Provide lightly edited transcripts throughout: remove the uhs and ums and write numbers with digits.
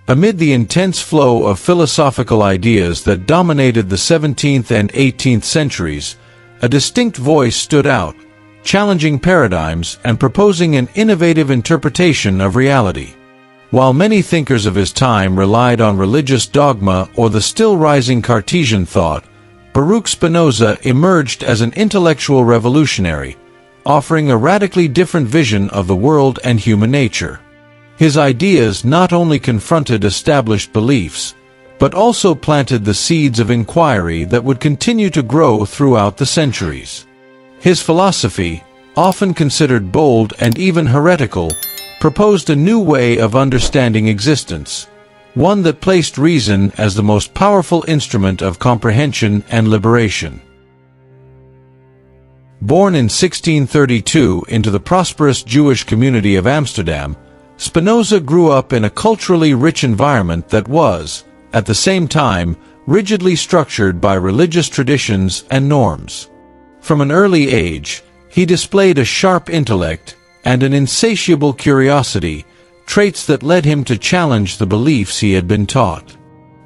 Amid the intense flow of philosophical ideas that dominated the 17th and 18th centuries, a distinct voice stood out, challenging paradigms and proposing an innovative interpretation of reality. While many thinkers of his time relied on religious dogma or the still-rising Cartesian thought, Baruch Spinoza emerged as an intellectual revolutionary, offering a radically different vision of the world and human nature. His ideas not only confronted established beliefs, but also planted the seeds of inquiry that would continue to grow throughout the centuries. His philosophy, often considered bold and even heretical, proposed a new way of understanding existence, one that placed reason as the most powerful instrument of comprehension and liberation. Born in 1632 into the prosperous Jewish community of Amsterdam, Spinoza grew up in a culturally rich environment that was, at the same time, rigidly structured by religious traditions and norms. From an early age, he displayed a sharp intellect and an insatiable curiosity, traits that led him to challenge the beliefs he had been taught.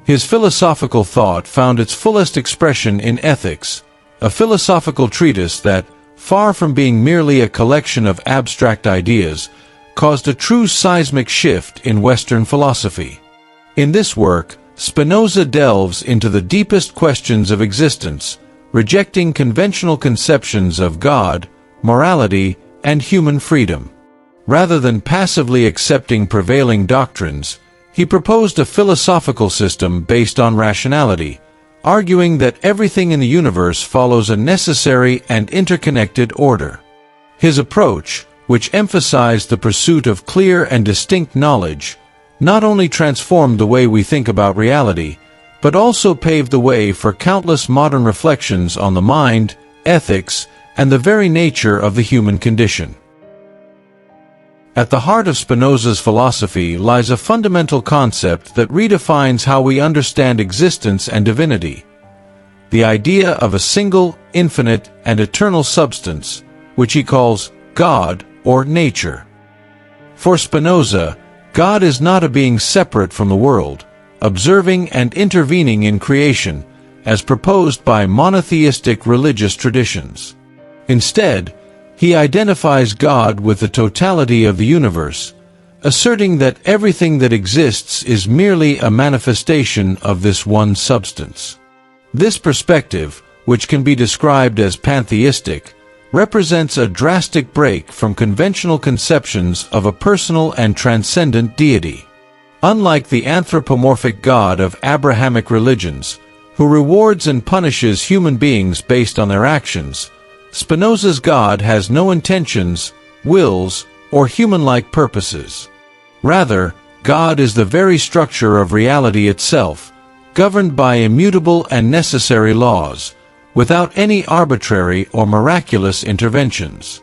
His philosophical thought found its fullest expression in Ethics, a philosophical treatise that, far from being merely a collection of abstract ideas, caused a true seismic shift in Western philosophy. In this work, Spinoza delves into the deepest questions of existence, rejecting conventional conceptions of God, morality, and human freedom. Rather than passively accepting prevailing doctrines, he proposed a philosophical system based on rationality, arguing that everything in the universe follows a necessary and interconnected order. His approach, which emphasized the pursuit of clear and distinct knowledge, not only transformed the way we think about reality, but also paved the way for countless modern reflections on the mind, ethics, and the very nature of the human condition. At the heart of Spinoza's philosophy lies a fundamental concept that redefines how we understand existence and divinity: the idea of a single, infinite, and eternal substance, which he calls God, or nature. For Spinoza, God is not a being separate from the world, observing and intervening in creation, as proposed by monotheistic religious traditions. Instead, he identifies God with the totality of the universe, asserting that everything that exists is merely a manifestation of this one substance. This perspective, which can be described as pantheistic, represents a drastic break from conventional conceptions of a personal and transcendent deity. Unlike the anthropomorphic God of Abrahamic religions, who rewards and punishes human beings based on their actions, Spinoza's God has no intentions, wills, or human-like purposes. Rather, God is the very structure of reality itself, governed by immutable and necessary laws, without any arbitrary or miraculous interventions.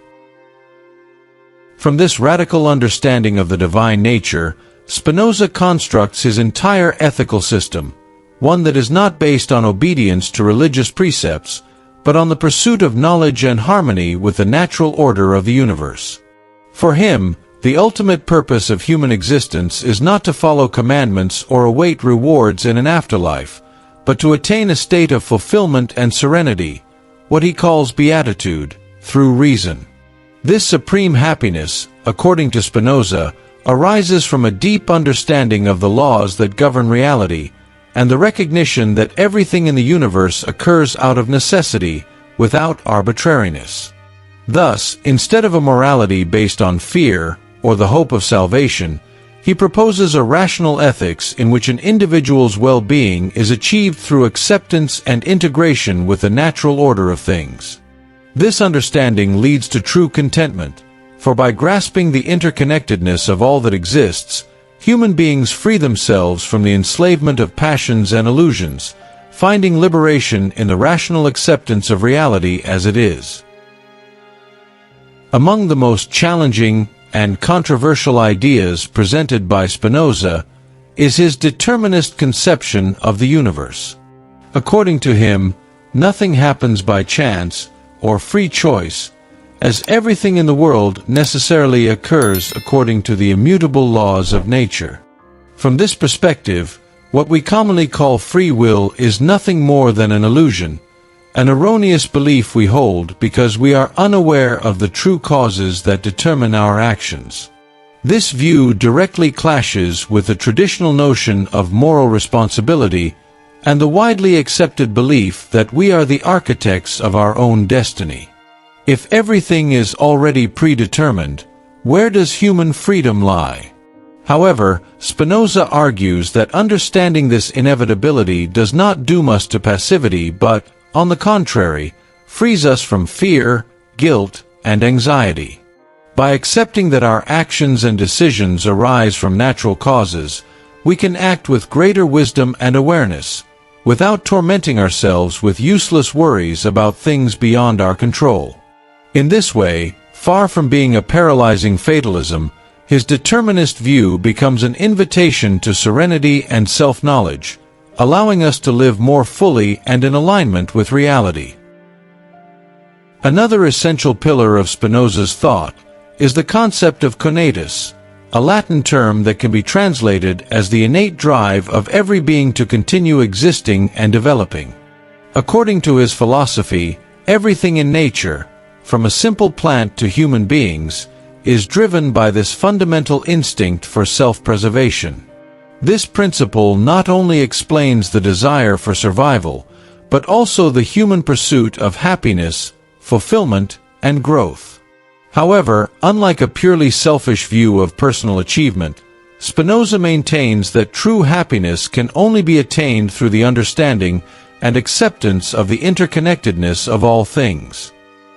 From this radical understanding of the divine nature, Spinoza constructs his entire ethical system, one that is not based on obedience to religious precepts, but on the pursuit of knowledge and harmony with the natural order of the universe. For him, the ultimate purpose of human existence is not to follow commandments or await rewards in an afterlife, but to attain a state of fulfillment and serenity, what he calls beatitude, through reason. This supreme happiness, according to Spinoza, arises from a deep understanding of the laws that govern reality, and the recognition that everything in the universe occurs out of necessity, without arbitrariness. Thus, instead of a morality based on fear, or the hope of salvation, he proposes a rational ethics in which an individual's well-being is achieved through acceptance and integration with the natural order of things. This understanding leads to true contentment, for by grasping the interconnectedness of all that exists, human beings free themselves from the enslavement of passions and illusions, finding liberation in the rational acceptance of reality as it is. Among the most challenging and controversial ideas presented by Spinoza is his determinist conception of the universe. According to him, nothing happens by chance or free choice, as everything in the world necessarily occurs according to the immutable laws of nature. From this perspective, what we commonly call free will is nothing more than an illusion, an erroneous belief we hold because we are unaware of the true causes that determine our actions. This view directly clashes with the traditional notion of moral responsibility and the widely accepted belief that we are the architects of our own destiny. If everything is already predetermined, where does human freedom lie? However, Spinoza argues that understanding this inevitability does not doom us to passivity but, on the contrary, frees us from fear, guilt, and anxiety. By accepting that our actions and decisions arise from natural causes, we can act with greater wisdom and awareness, without tormenting ourselves with useless worries about things beyond our control. In this way, far from being a paralyzing fatalism, his determinist view becomes an invitation to serenity and self-knowledge, allowing us to live more fully and in alignment with reality. Another essential pillar of Spinoza's thought is the concept of conatus, a Latin term that can be translated as the innate drive of every being to continue existing and developing. According to his philosophy, everything in nature, from a simple plant to human beings, is driven by this fundamental instinct for self-preservation. This principle not only explains the desire for survival, but also the human pursuit of happiness, fulfillment, and growth. However, unlike a purely selfish view of personal achievement, Spinoza maintains that true happiness can only be attained through the understanding and acceptance of the interconnectedness of all things.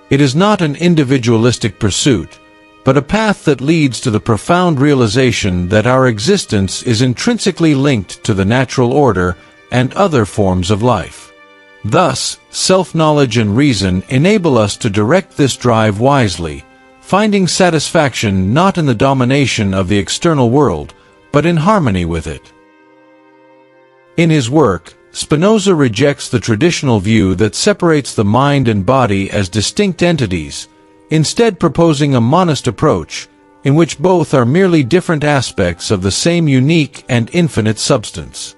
It is not an individualistic pursuit, but a path that leads to the profound realization that our existence is intrinsically linked to the natural order and other forms of life. Thus, self-knowledge and reason enable us to direct this drive wisely, finding satisfaction not in the domination of the external world, but in harmony with it. In his work, Spinoza rejects the traditional view that separates the mind and body as distinct entities, instead proposing a monist approach, in which both are merely different aspects of the same unique and infinite substance.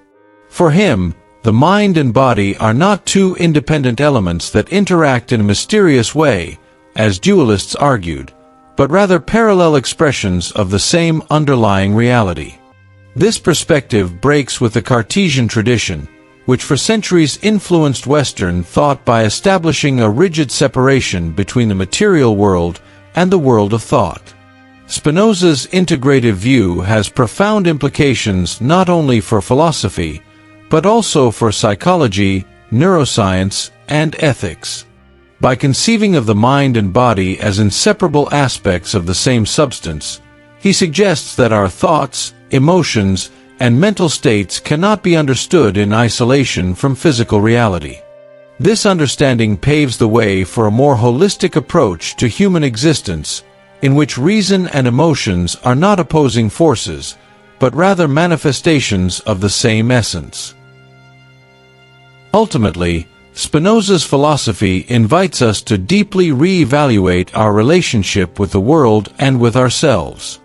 For him, the mind and body are not two independent elements that interact in a mysterious way, as dualists argued, but rather parallel expressions of the same underlying reality. This perspective breaks with the Cartesian tradition, which for centuries influenced Western thought by establishing a rigid separation between the material world and the world of thought. Spinoza's integrative view has profound implications not only for philosophy, but also for psychology, neuroscience, and ethics. By conceiving of the mind and body as inseparable aspects of the same substance, he suggests that our thoughts, emotions, and mental states cannot be understood in isolation from physical reality. This understanding paves the way for a more holistic approach to human existence, in which reason and emotions are not opposing forces, but rather manifestations of the same essence. Ultimately, Spinoza's philosophy invites us to deeply re-evaluate our relationship with the world and with ourselves.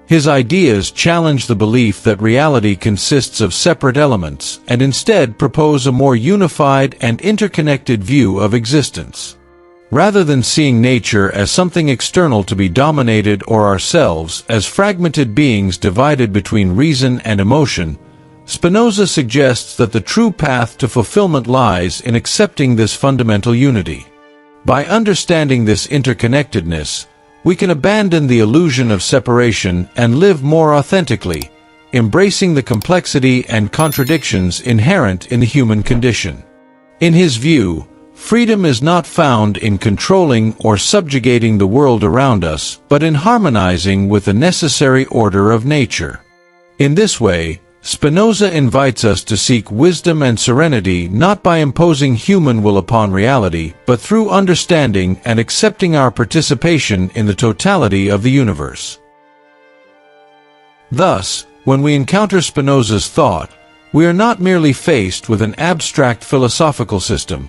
His ideas challenge the belief that reality consists of separate elements and instead propose a more unified and interconnected view of existence. Rather than seeing nature as something external to be dominated or ourselves as fragmented beings divided between reason and emotion, Spinoza suggests that the true path to fulfillment lies in accepting this fundamental unity. By understanding this interconnectedness, we can abandon the illusion of separation and live more authentically, embracing the complexity and contradictions inherent in the human condition. In his view, freedom is not found in controlling or subjugating the world around us, but in harmonizing with the necessary order of nature. In this way, Spinoza invites us to seek wisdom and serenity not by imposing human will upon reality, but through understanding and accepting our participation in the totality of the universe. Thus, when we encounter Spinoza's thought, we are not merely faced with an abstract philosophical system,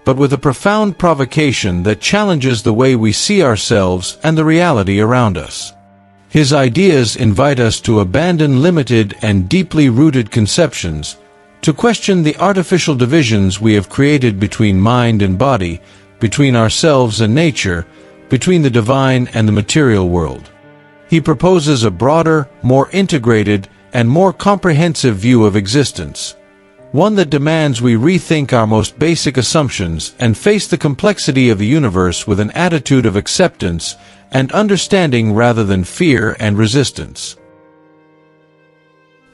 but with a profound provocation that challenges the way we see ourselves and the reality around us. His ideas invite us to abandon limited and deeply rooted conceptions, to question the artificial divisions we have created between mind and body, between ourselves and nature, between the divine and the material world. He proposes a broader, more integrated, and more comprehensive view of existence, one that demands we rethink our most basic assumptions and face the complexity of the universe with an attitude of acceptance and understanding rather than fear and resistance.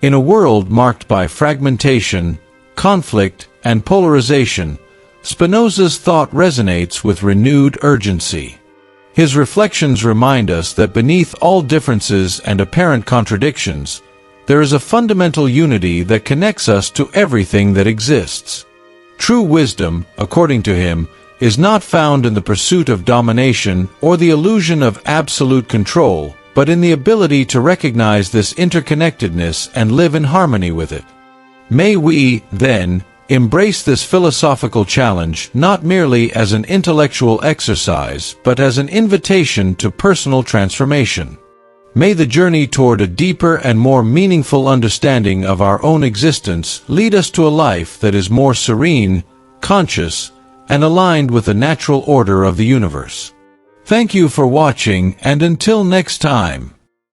In a world marked by fragmentation, conflict, and polarization, Spinoza's thought resonates with renewed urgency. His reflections remind us that beneath all differences and apparent contradictions, there is a fundamental unity that connects us to everything that exists. True wisdom, according to him, is not found in the pursuit of domination or the illusion of absolute control, but in the ability to recognize this interconnectedness and live in harmony with it. May we, then, embrace this philosophical challenge not merely as an intellectual exercise but as an invitation to personal transformation. May the journey toward a deeper and more meaningful understanding of our own existence lead us to a life that is more serene, conscious, and aligned with the natural order of the universe. Thank you for watching, and until next time.